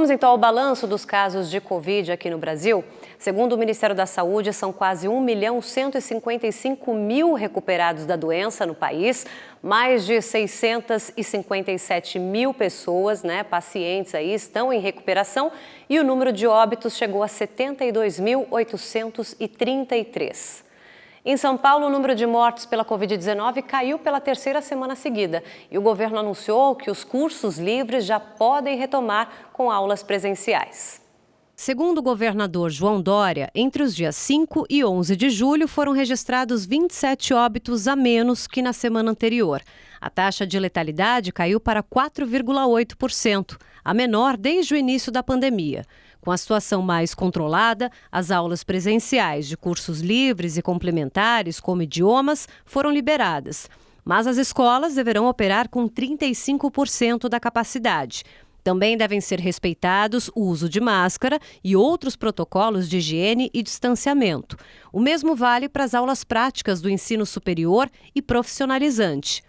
Vamos então ao balanço dos casos de Covid aqui no Brasil. Segundo o Ministério da Saúde, são quase 1.155.000 recuperados da doença no país. Mais de 657 mil pessoas, pacientes aí, estão em recuperação e o número de óbitos chegou a 72.833. Em São Paulo, o número de mortes pela Covid-19 caiu pela terceira semana seguida e o governo anunciou que os cursos livres já podem retomar com aulas presenciais. Segundo o governador João Dória, entre os dias 5 e 11 de julho foram registrados 27 óbitos a menos que na semana anterior. A taxa de letalidade caiu para 4,8%, a menor desde o início da pandemia. Com a situação mais controlada, as aulas presenciais de cursos livres e complementares, como idiomas, foram liberadas. Mas as escolas deverão operar com 35% da capacidade. Também devem ser respeitados o uso de máscara e outros protocolos de higiene e distanciamento. O mesmo vale para as aulas práticas do ensino superior e profissionalizante.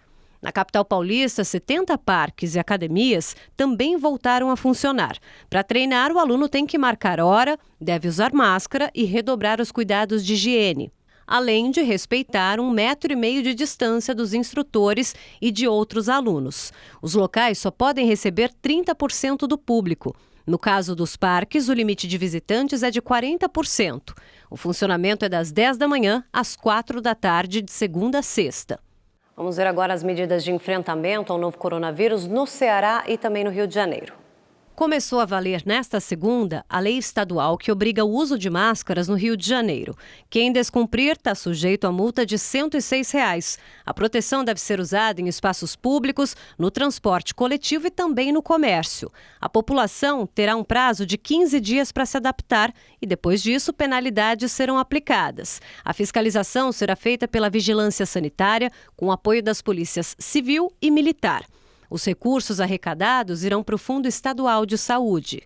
Na capital paulista, 70 parques e academias também voltaram a funcionar. Para treinar, o aluno tem que marcar hora, deve usar máscara e redobrar os cuidados de higiene, além de respeitar 1,5 metro de distância dos instrutores e de outros alunos. Os locais só podem receber 30% do público. No caso dos parques, o limite de visitantes é de 40%. O funcionamento é das 10 da manhã às 4 da tarde, de segunda a sexta. Vamos ver agora as medidas de enfrentamento ao novo coronavírus no Ceará e também no Rio de Janeiro. Começou a valer nesta segunda a lei estadual que obriga o uso de máscaras no Rio de Janeiro. Quem descumprir está sujeito a multa de R$ 106. A proteção deve ser usada em espaços públicos, no transporte coletivo e também no comércio. A população terá um prazo de 15 dias para se adaptar e, depois disso, penalidades serão aplicadas. A fiscalização será feita pela Vigilância Sanitária, com apoio das polícias civil e militar. Os recursos arrecadados irão para o Fundo Estadual de Saúde.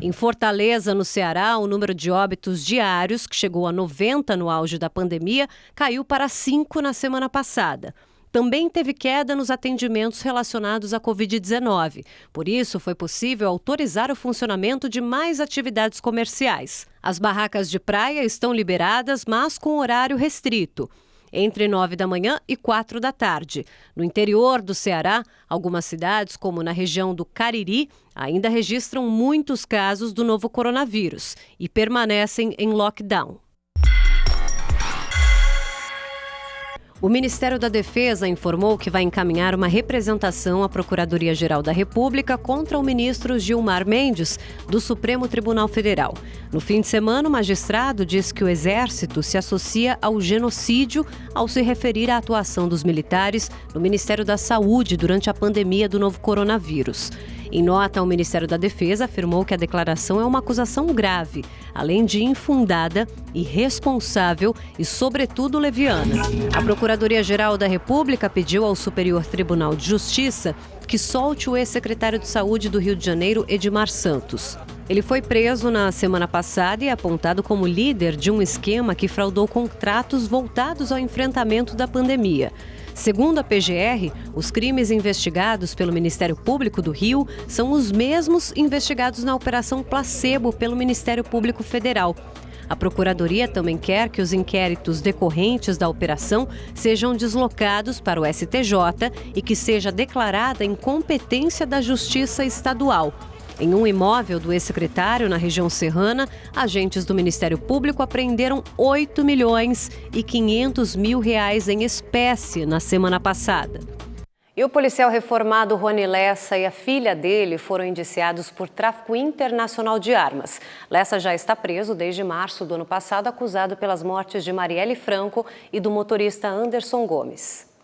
Em Fortaleza, no Ceará, o número de óbitos diários, que chegou a 90 no auge da pandemia, caiu para 5 na semana passada. Também teve queda nos atendimentos relacionados à Covid-19. Por isso, foi possível autorizar o funcionamento de mais atividades comerciais. As barracas de praia estão liberadas, mas com horário restrito, entre 9 da manhã e 4 da tarde. No interior do Ceará, algumas cidades, como na região do Cariri, ainda registram muitos casos do novo coronavírus e permanecem em lockdown. O Ministério da Defesa informou que vai encaminhar uma representação à Procuradoria-Geral da República contra o ministro Gilmar Mendes, do Supremo Tribunal Federal. No fim de semana, o magistrado disse que o Exército se associa ao genocídio ao se referir à atuação dos militares no Ministério da Saúde durante a pandemia do novo coronavírus. Em nota, o Ministério da Defesa afirmou que a declaração é uma acusação grave, além de infundada, irresponsável e, sobretudo, leviana. A Procuradoria-Geral da República pediu ao Superior Tribunal de Justiça que solte o ex-secretário de Saúde do Rio de Janeiro, Edmar Santos. Ele foi preso na semana passada e é apontado como líder de um esquema que fraudou contratos voltados ao enfrentamento da pandemia. Segundo a PGR, os crimes investigados pelo Ministério Público do Rio são os mesmos investigados na Operação Placebo pelo Ministério Público Federal. A Procuradoria também quer que os inquéritos decorrentes da operação sejam deslocados para o STJ e que seja declarada incompetência da Justiça Estadual. Em um imóvel do ex-secretário na região serrana, agentes do Ministério Público apreenderam R$ 8.500.000 em espécie na semana passada. E o policial reformado Rony Lessa e a filha dele foram indiciados por tráfico internacional de armas. Lessa já está preso desde março do ano passado, acusado pelas mortes de Marielle Franco e do motorista Anderson Gomes.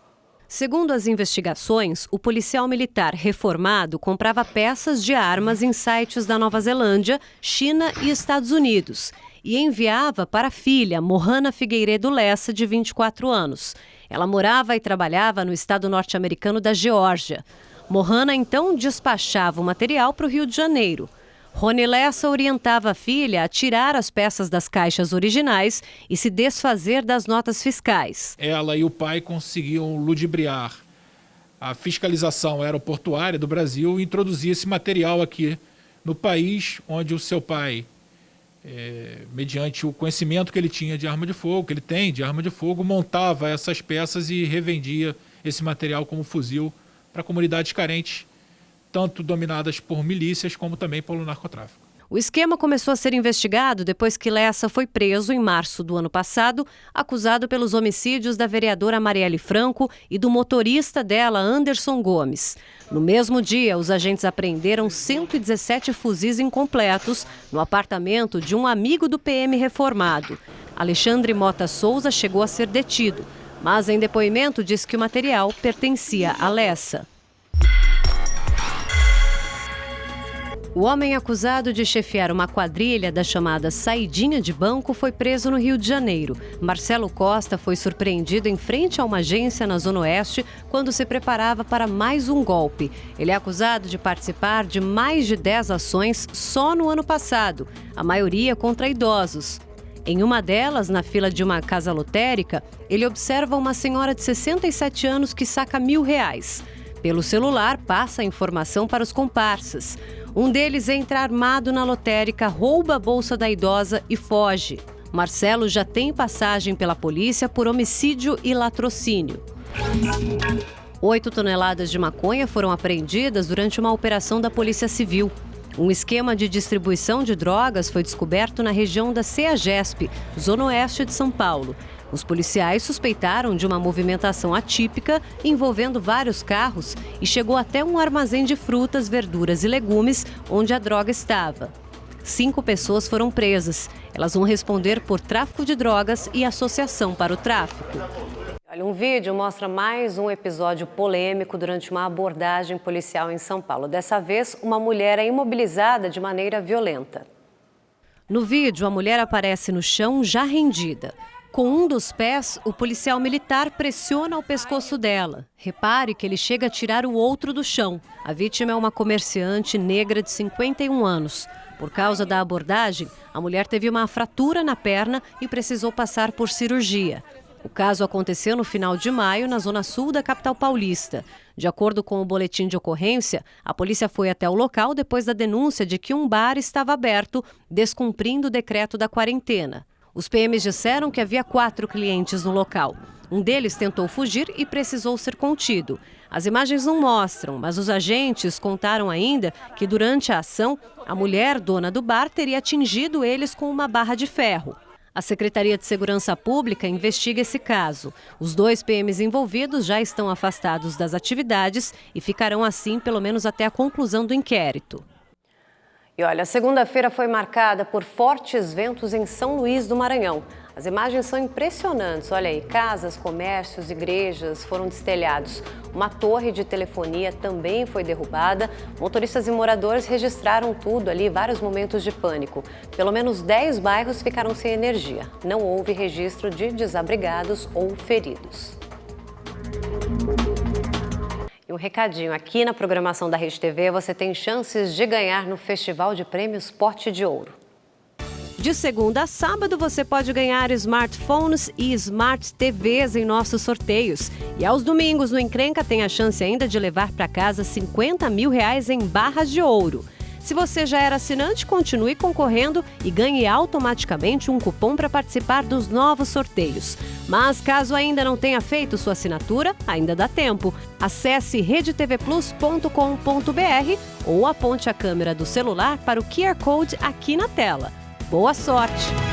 Segundo as investigações, o policial militar reformado comprava peças de armas em sites da Nova Zelândia, China e Estados Unidos e enviava para a filha, Mohana Figueiredo Lessa, de 24 anos. Ela morava e trabalhava no estado norte-americano da Geórgia. Mohana então despachava o material para o Rio de Janeiro. Rony Lessa orientava a filha a tirar as peças das caixas originais e se desfazer das notas fiscais. Ela e o pai conseguiam ludibriar a fiscalização aeroportuária do Brasil e introduzir esse material aqui no país onde o seu pai, mediante o conhecimento que ele tinha de arma de fogo, que ele tem de arma de fogo, montava essas peças e revendia esse material como fuzil para comunidades carentes, tanto dominadas por milícias como também pelo narcotráfico. O esquema começou a ser investigado depois que Lessa foi preso em março do ano passado, acusado pelos homicídios da vereadora Marielle Franco e do motorista dela, Anderson Gomes. No mesmo dia, os agentes apreenderam 117 fuzis incompletos no apartamento de um amigo do PM reformado. Alexandre Mota Souza chegou a ser detido, mas em depoimento disse que o material pertencia a Lessa. O homem acusado de chefiar uma quadrilha da chamada saidinha de banco foi preso no Rio de Janeiro. Marcelo Costa foi surpreendido em frente a uma agência na Zona Oeste quando se preparava para mais um golpe. Ele é acusado de participar de mais de 10 ações só no ano passado, a maioria contra idosos. Em uma delas, na fila de uma casa lotérica, ele observa uma senhora de 67 anos que saca R$1.000. Pelo celular, passa a informação para os comparsas. Um deles entra armado na lotérica, rouba a bolsa da idosa e foge. Marcelo já tem passagem pela polícia por homicídio e latrocínio. 8 toneladas de maconha foram apreendidas durante uma operação da Polícia Civil. Um esquema de distribuição de drogas foi descoberto na região da CEAGESP, Zona Oeste de São Paulo. Os policiais suspeitaram de uma movimentação atípica envolvendo vários carros e chegou até um armazém de frutas, verduras e legumes onde a droga estava. 5 pessoas foram presas. Elas vão responder por tráfico de drogas e associação para o tráfico. Olha, um vídeo mostra mais um episódio polêmico durante uma abordagem policial em São Paulo. Dessa vez, uma mulher é imobilizada de maneira violenta. No vídeo, a mulher aparece no chão já rendida. Com um dos pés, o policial militar pressiona o pescoço dela. Repare que ele chega a tirar o outro do chão. A vítima é uma comerciante negra de 51 anos. Por causa da abordagem, a mulher teve uma fratura na perna e precisou passar por cirurgia. O caso aconteceu no final de maio, na zona sul da capital paulista. De acordo com o boletim de ocorrência, a polícia foi até o local depois da denúncia de que um bar estava aberto, descumprindo o decreto da quarentena. Os PMs disseram que havia 4 clientes no local. Um deles tentou fugir e precisou ser contido. As imagens não mostram, mas os agentes contaram ainda que durante a ação, a mulher dona do bar teria atingido eles com uma barra de ferro. A Secretaria de Segurança Pública investiga esse caso. Os 2 PMs envolvidos já estão afastados das atividades e ficarão assim pelo menos até a conclusão do inquérito. E olha, a segunda-feira foi marcada por fortes ventos em São Luís do Maranhão. As imagens são impressionantes. Olha aí, casas, comércios, igrejas foram destelhados. Uma torre de telefonia também foi derrubada. Motoristas e moradores registraram tudo ali, vários momentos de pânico. Pelo menos 10 bairros ficaram sem energia. Não houve registro de desabrigados ou feridos. E um recadinho, aqui na programação da Rede TV você tem chances de ganhar no Festival de Prêmios Pote de Ouro. De segunda a sábado você pode ganhar smartphones e smart TVs em nossos sorteios. E aos domingos no Encrenca tem a chance ainda de levar para casa R$50 mil em barras de ouro. Se você já era assinante, continue concorrendo e ganhe automaticamente um cupom para participar dos novos sorteios. Mas caso ainda não tenha feito sua assinatura, ainda dá tempo. Acesse redetvplus.com.br ou aponte a câmera do celular para o QR Code aqui na tela. Boa sorte!